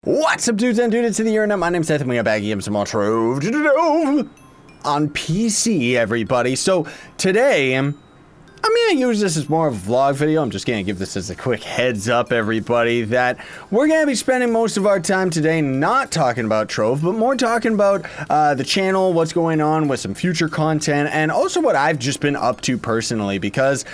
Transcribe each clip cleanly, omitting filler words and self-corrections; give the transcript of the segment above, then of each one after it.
What's up, dudes and dudettes of the internet? My name's Scythe and we are back again some more Trove on PC, everybody. So today, I'm gonna use this as more of a vlog video. I'm just gonna give this as a quick heads up, everybody, that we're gonna be spending most of our time today not talking about Trove, but more talking about the channel, what's going on with some future content, and also what I've just been up to personally, because,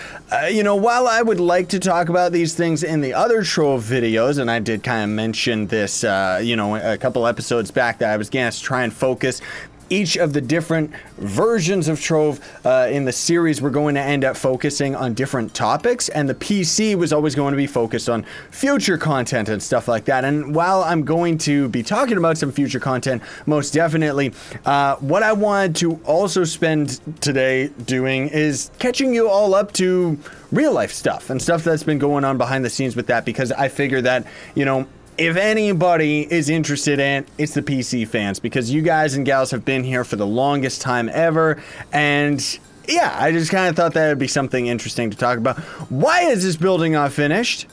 you know, while I would like to talk about these things in the other Trove videos, and I did kind of mention this, you know, a couple episodes back, that I was gonna try and focus each of the different versions of Trove in the series. We're going to end up focusing on different topics, and the PC was always going to be focused on future content and stuff like that. And while I'm going to be talking about some future content, most definitely, what I wanted to also spend today doing is catching you all up to real life stuff and stuff that's been going on behind the scenes with that, because I figure that, you know, if anybody is interested in, it's the PC fans, because you guys and gals have been here for the longest time ever, and yeah, I just kind of thought that would be something interesting to talk about. Why is this building not finished?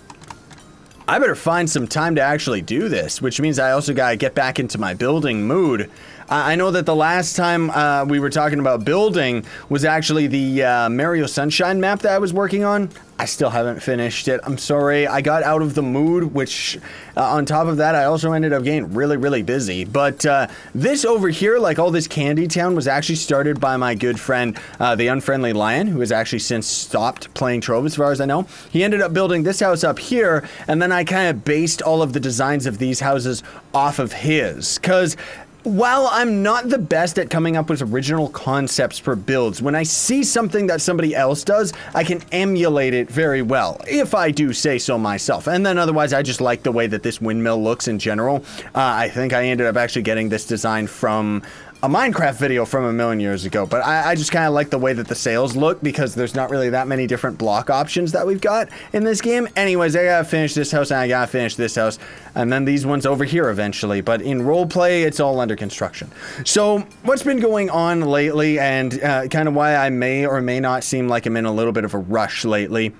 I better find some time to actually do this, which means I also gotta get back into my building mood. I know that the last time we were talking about building was actually the Mario Sunshine map that I was working on. I still haven't finished it. I'm sorry. I got out of the mood, which on top of that, I also ended up getting really busy. But this over here, like all this Candy Town, was actually started by my good friend, the Unfriendly Lion, who has actually since stopped playing Trove as far as I know. He ended up building this house up here, and then I kind of based all of the designs of these houses off of his. Because while I'm not the best at coming up with original concepts for builds, when I see something that somebody else does, I can emulate it very well, if I do say so myself. And then otherwise, I just like the way that this windmill looks in general. I think I ended up actually getting this design from a Minecraft video from a million years ago, but I just kind of like the way that the sails look, because there's not really that many different block options that we've got in this game. Anyways, I gotta finish this house, and I gotta finish this house, and then these ones over here eventually, but in roleplay, it's all under construction. So, what's been going on lately, and kind of why I may or may not seem like I'm in a little bit of a rush lately,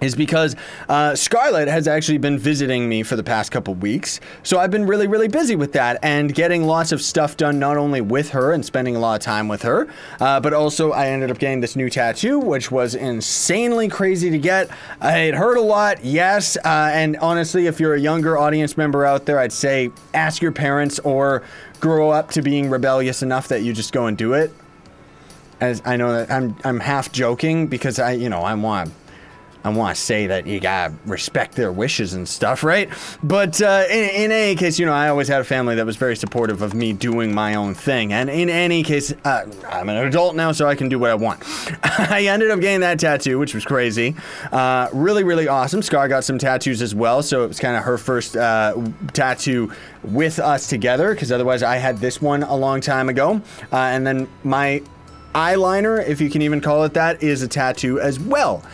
is because Scarlett has actually been visiting me for the past couple weeks. So I've been really busy with that and getting lots of stuff done, not only with her and spending a lot of time with her, but also I ended up getting this new tattoo, which was insanely crazy to get. It hurt a lot, yes, and honestly, if you're a younger audience member out there, I'd say ask your parents or grow up to being rebellious enough that you just go and do it. As I know that I'm half joking, because I want to say that you gotta respect their wishes and stuff, right? But in any case, you know, I always had a family that was very supportive of me doing my own thing. And in any case, I'm an adult now, so I can do what I want. I ended up getting that tattoo, which was crazy. Really awesome. Scar got some tattoos as well, so it was kind of her first tattoo with us together, because otherwise I had this one a long time ago. And then my eyeliner, if you can even call it that, is a tattoo as well.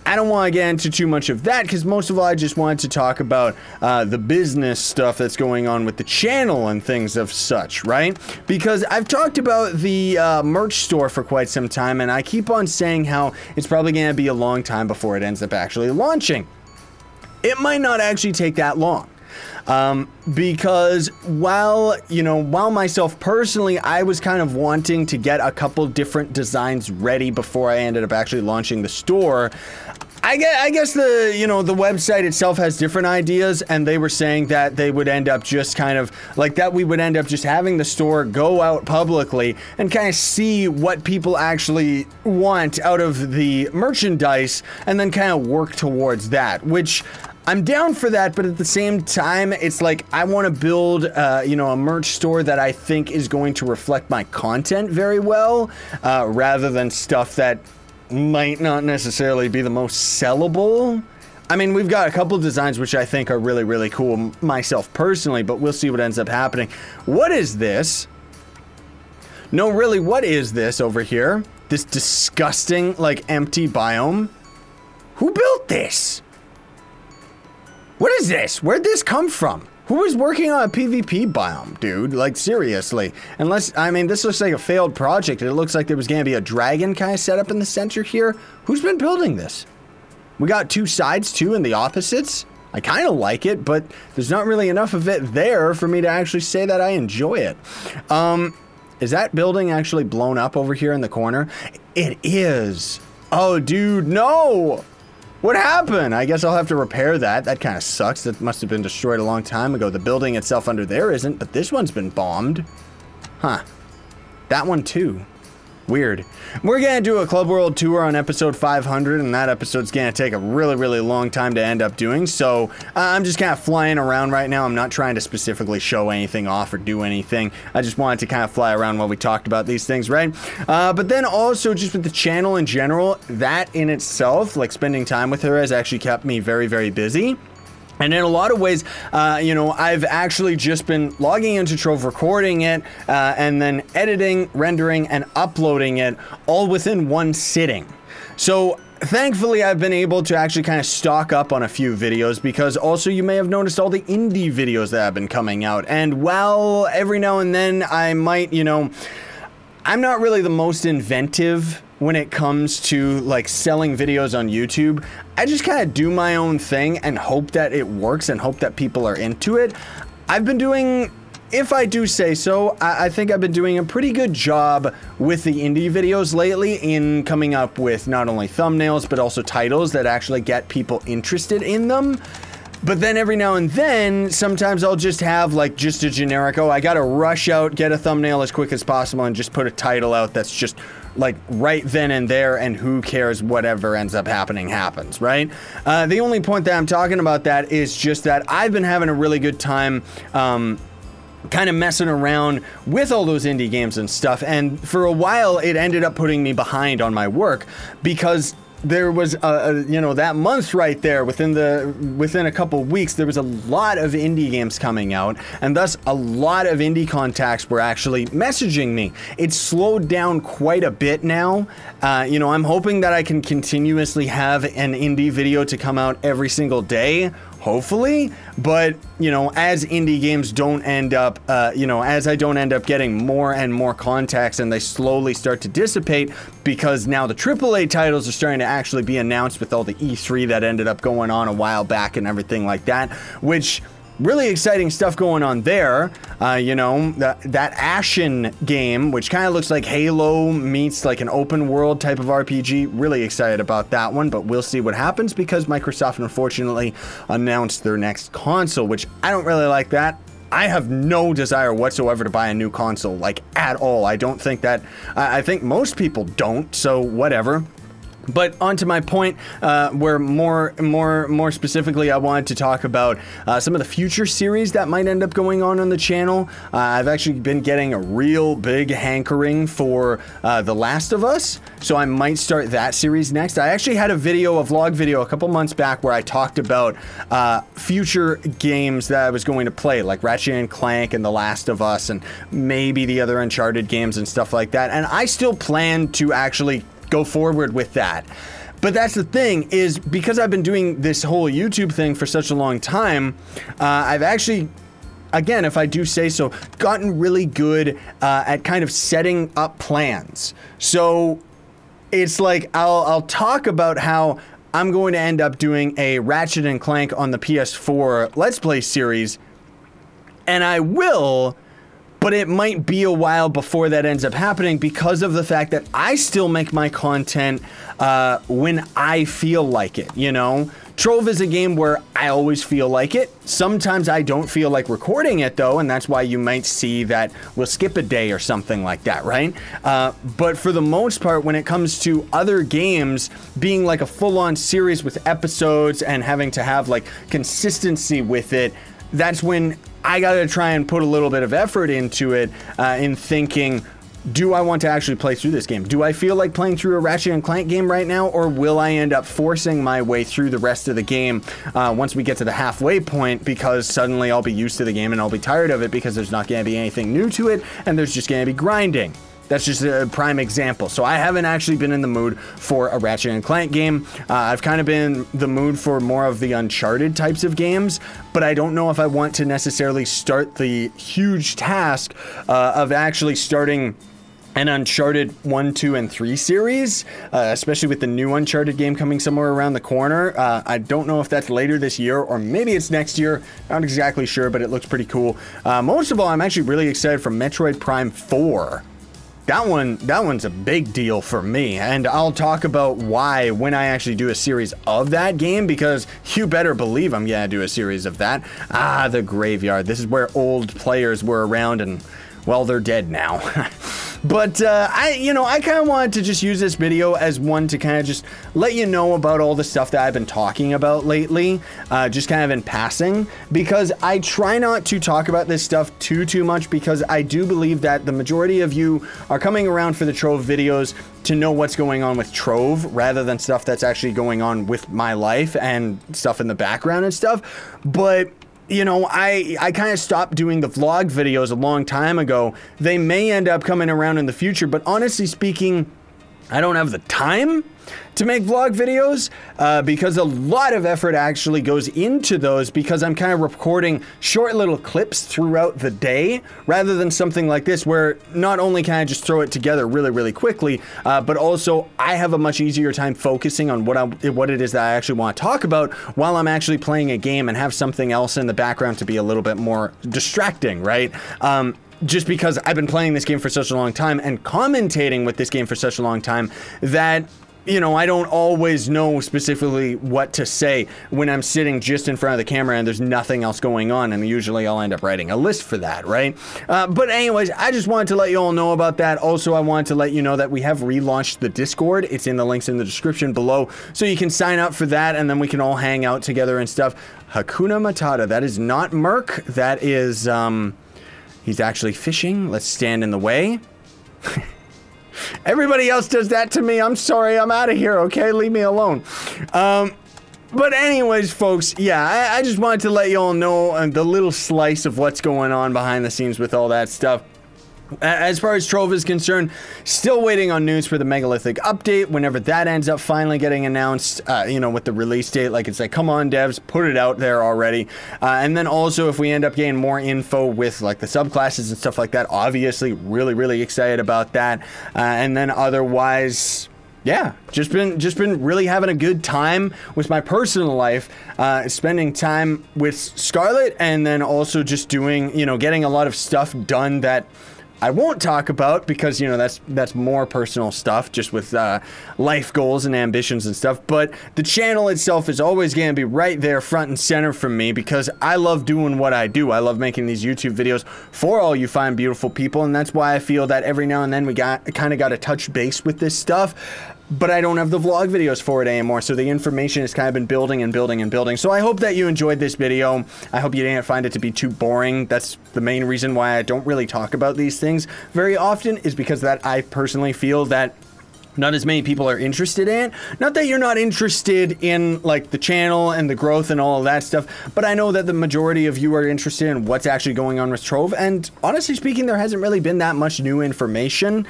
I don't want to get into too much of that, because most of all, I just wanted to talk about the business stuff that's going on with the channel and things of such, right? Because I've talked about the merch store for quite some time, and I keep on saying how it's probably going to be a long time before it ends up actually launching. It might not actually take that long. Because while myself personally, I was kind of wanting to get a couple different designs ready before I ended up actually launching the store, I guess the website itself has different ideas, and they were saying that they would end up just kind of like that, we would end up just having the store go out publicly and kind of see what people actually want out of the merchandise, and then kind of work towards that, which I'm down for that, but at the same time, it's like I want to build, a merch store that I think is going to reflect my content very well, rather than stuff that might not necessarily be the most sellable. I mean, we've got a couple of designs which I think are really cool myself personally, but we'll see what ends up happening. What is this? No, really, what is this over here? This disgusting, like, empty biome? Who built this? What is this? Where'd this come from? Who is working on a PvP biome, dude? Like, seriously. Unless, I mean, this looks like a failed project. It looks like there was gonna be a dragon kind of set up in the center here. Who's been building this? We got two sides, too, and the opposites. I kind of like it, but there's not really enough of it there for me to actually say that I enjoy it. Is that building actually blown up over here in the corner? It is. Oh, dude, no! What happened? I guess I'll have to repair that. That kind of sucks. That must have been destroyed a long time ago. The building itself under there isn't, but this one's been bombed. Huh. That one too. Weird. We're gonna do a Club World tour on episode 500, and that episode's gonna take a really, really long time to end up doing, so I'm just kind of flying around right now. I'm not trying to specifically show anything off or do anything. I just wanted to kind of fly around while we talked about these things, right? But then also just with the channel in general, that in itself, like spending time with her, has actually kept me very, very busy. And in a lot of ways, you know, I've actually just been logging into Trove, recording it, and then editing, rendering, and uploading it all within one sitting. So thankfully, I've been able to actually kind of stock up on a few videos, because also you may have noticed all the indie videos that have been coming out. And while every now and then I might, you know, I'm not really the most inventive when it comes to like selling videos on YouTube. I just kind of do my own thing and hope that it works and hope that people are into it. I've been doing, if I do say so, I think I've been doing a pretty good job with the indie videos lately in coming up with not only thumbnails, but also titles that actually get people interested in them. But then every now and then, sometimes I'll just have like just a generic, oh, I gotta rush out, get a thumbnail as quick as possible and just put a title out that's just like right then and there, and who cares, whatever ends up happening happens, right? The only point that I'm talking about that is just that I've been having a really good time kind of messing around with all those indie games and stuff, and for a while it ended up putting me behind on my work, because there was you know, that month right there, within a couple weeks, there was a lot of indie games coming out, and thus a lot of indie contacts were actually messaging me. It's slowed down quite a bit now. You know, I'm hoping that I can continuously have an indie video to come out every single day, hopefully, but you know, as indie games don't end up, you know, as I don't end up getting more and more contacts and they slowly start to dissipate, because now the AAA titles are starting to actually be announced with all the E3 that ended up going on a while back and everything like that, which really exciting stuff going on there. You know, that Ashen game, which kind of looks like Halo meets like an open world type of RPG. Really excited about that one, but we'll see what happens, because Microsoft unfortunately announced their next console, which I don't really like that. I have no desire whatsoever to buy a new console, like at all. I don't think that, I think most people don't, so whatever. But onto my point, where more specifically, I wanted to talk about some of the future series that might end up going on the channel. I've actually been getting a real big hankering for The Last of Us, so I might start that series next. I actually had a vlog video a couple months back where I talked about future games that I was going to play, like Ratchet and Clank and The Last of Us, and maybe the other Uncharted games and stuff like that. And I still plan to actually go forward with that. But that's the thing, is because I've been doing this whole YouTube thing for such a long time, I've actually, again, if I do say so, gotten really good at kind of setting up plans. So it's like I'll talk about how I'm going to end up doing a Ratchet and Clank on the PS4 Let's Play series, and I will, but it might be a while before that ends up happening, because of the fact that I still make my content when I feel like it, you know? Trove is a game where I always feel like it. Sometimes I don't feel like recording it though, and that's why you might see that we'll skip a day or something like that, right? But for the most part, when it comes to other games being like a full-on series with episodes and having to have like consistency with it, that's when I gotta try and put a little bit of effort into it, in thinking, do I want to actually play through this game? Do I feel like playing through a Ratchet and Clank game right now, or will I end up forcing my way through the rest of the game once we get to the halfway point, because suddenly I'll be used to the game and I'll be tired of it because there's not gonna be anything new to it and there's just gonna be grinding. That's just a prime example. So I haven't actually been in the mood for a Ratchet and Clank game. I've kind of been in the mood for more of the Uncharted types of games, but I don't know if I want to necessarily start the huge task of actually starting an Uncharted 1, 2, and 3 series, especially with the new Uncharted game coming somewhere around the corner. I don't know if that's later this year or maybe it's next year. Not exactly sure, but it looks pretty cool. Most of all, I'm actually really excited for Metroid Prime 4. That one's a big deal for me, and I'll talk about why when I actually do a series of that game, because you better believe I'm gonna do a series of that. Ah, the graveyard. This is where old players were around and, well, they're dead now. But I kind of wanted to just use this video as one to kind of just let you know about all the stuff that I've been talking about lately, just kind of in passing, because I try not to talk about this stuff too much, because I do believe that the majority of you are coming around for the Trove videos to know what's going on with Trove rather than stuff that's actually going on with my life and stuff in the background and stuff. But you know, I kind of stopped doing the vlog videos a long time ago. They may end up coming around in the future, but honestly speaking, I don't have the time to make vlog videos because a lot of effort actually goes into those, because I'm kind of recording short little clips throughout the day rather than something like this where not only can I just throw it together really quickly, but also I have a much easier time focusing on what it is that I actually want to talk about while I'm actually playing a game and have something else in the background to be a little bit more distracting, right? Just because I've been playing this game for such a long time and commentating with this game for such a long time that, you know, I don't always know specifically what to say when I'm sitting just in front of the camera and there's nothing else going on, and usually I'll end up writing a list for that, right? But anyways, I just wanted to let you all know about that. Also, I wanted to let you know that we have relaunched the Discord. It's in the links in the description below, so you can sign up for that, and then we can all hang out together and stuff. Hakuna Matata. That is not Merc. That is, he's actually fishing. Let's stand in the way. Everybody else does that to me. I'm sorry. I'm out of here, okay? Leave me alone. But anyways, folks, yeah, I just wanted to let you all know the little slice of what's going on behind the scenes with all that stuff. As far as Trove is concerned, still waiting on news for the megalithic update. Whenever that ends up finally getting announced, you know, with the release date, like, it's like, come on, devs, put it out there already. And then also, if we end up getting more info with like the subclasses and stuff like that, obviously really excited about that. And then otherwise, yeah, just been really having a good time with my personal life, spending time with Scarlet, and then also just doing, you know, getting a lot of stuff done that I won't talk about, because, you know, that's more personal stuff, just with life goals and ambitions and stuff. But the channel itself is always going to be right there front and center for me, because I love doing what I do. I love making these YouTube videos for all you fine, beautiful people, and that's why I feel that every now and then we kind of got to touch base with this stuff. But I don't have the vlog videos for it anymore, so the information has kind of been building and building. So I hope that you enjoyed this video. I hope you didn't find it to be too boring. That's the main reason why I don't really talk about these things very often, is because that I personally feel that not as many people are interested in. Not that you're not interested in, like, the channel and the growth and all of that stuff, but I know that the majority of you are interested in what's actually going on with Trove, and honestly speaking, there hasn't really been that much new information.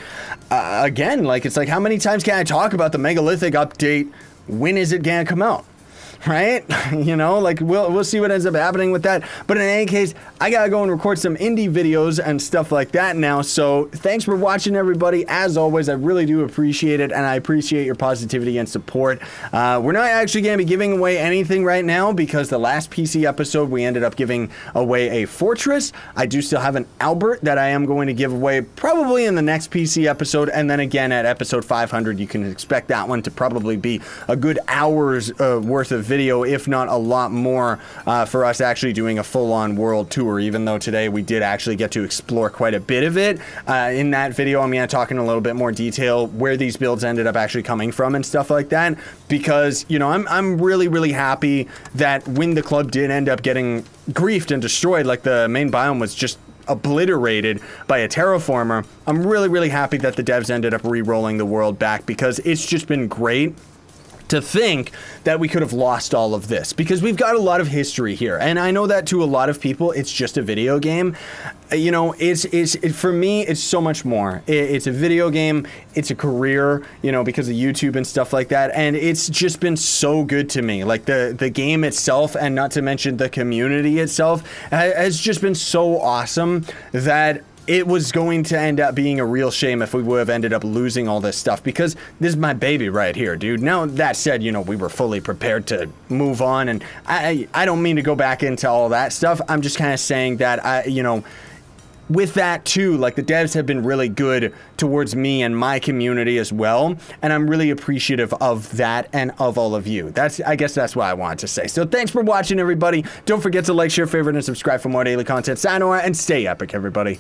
Again, like, it's like, how many times can I talk about the megalithic update? When is it gonna come out? Right? You know, like, we'll see what ends up happening with that. But in any case, I gotta go and record some indie videos and stuff like that now. So thanks for watching, everybody. As always, I really do appreciate it, and I appreciate your positivity and support. We're not actually gonna be giving away anything right now, because the last PC episode we ended up giving away a fortress. I do still have an Albert that I am going to give away probably in the next PC episode, and then again at episode 500 you can expect that one to probably be a good hour's worth of video, if not a lot more, for us actually doing a full-on world tour, even though today we did actually get to explore quite a bit of it. In that video, I'm going to talk in a little bit more detail where these builds ended up actually coming from and stuff like that, because, you know, I'm really happy that when the club did end up getting griefed and destroyed, like the main biome was just obliterated by a terraformer, I'm really happy that the devs ended up re-rolling the world back, because it's just been great to think that we could have lost all of this, because we've got a lot of history here, and I know that to a lot of people it's just a video game. You know, for me it's so much more. It's a video game, it's a career, you know, because of YouTube and stuff like that, and it's just been so good to me. Like the game itself, and not to mention the community itself, has just been so awesome that it was going to end up being a real shame if we would have ended up losing all this stuff, because this is my baby right here, dude. Now, that said, you know, we were fully prepared to move on, and I don't mean to go back into all that stuff. I'm just kind of saying that, you know, with that too, like, the devs have been really good towards me and my community as well, and I'm really appreciative of that and of all of you. I guess that's what I wanted to say. So thanks for watching, everybody. Don't forget to like, share, favorite, and subscribe for more daily content. Sayonara, and stay epic, everybody.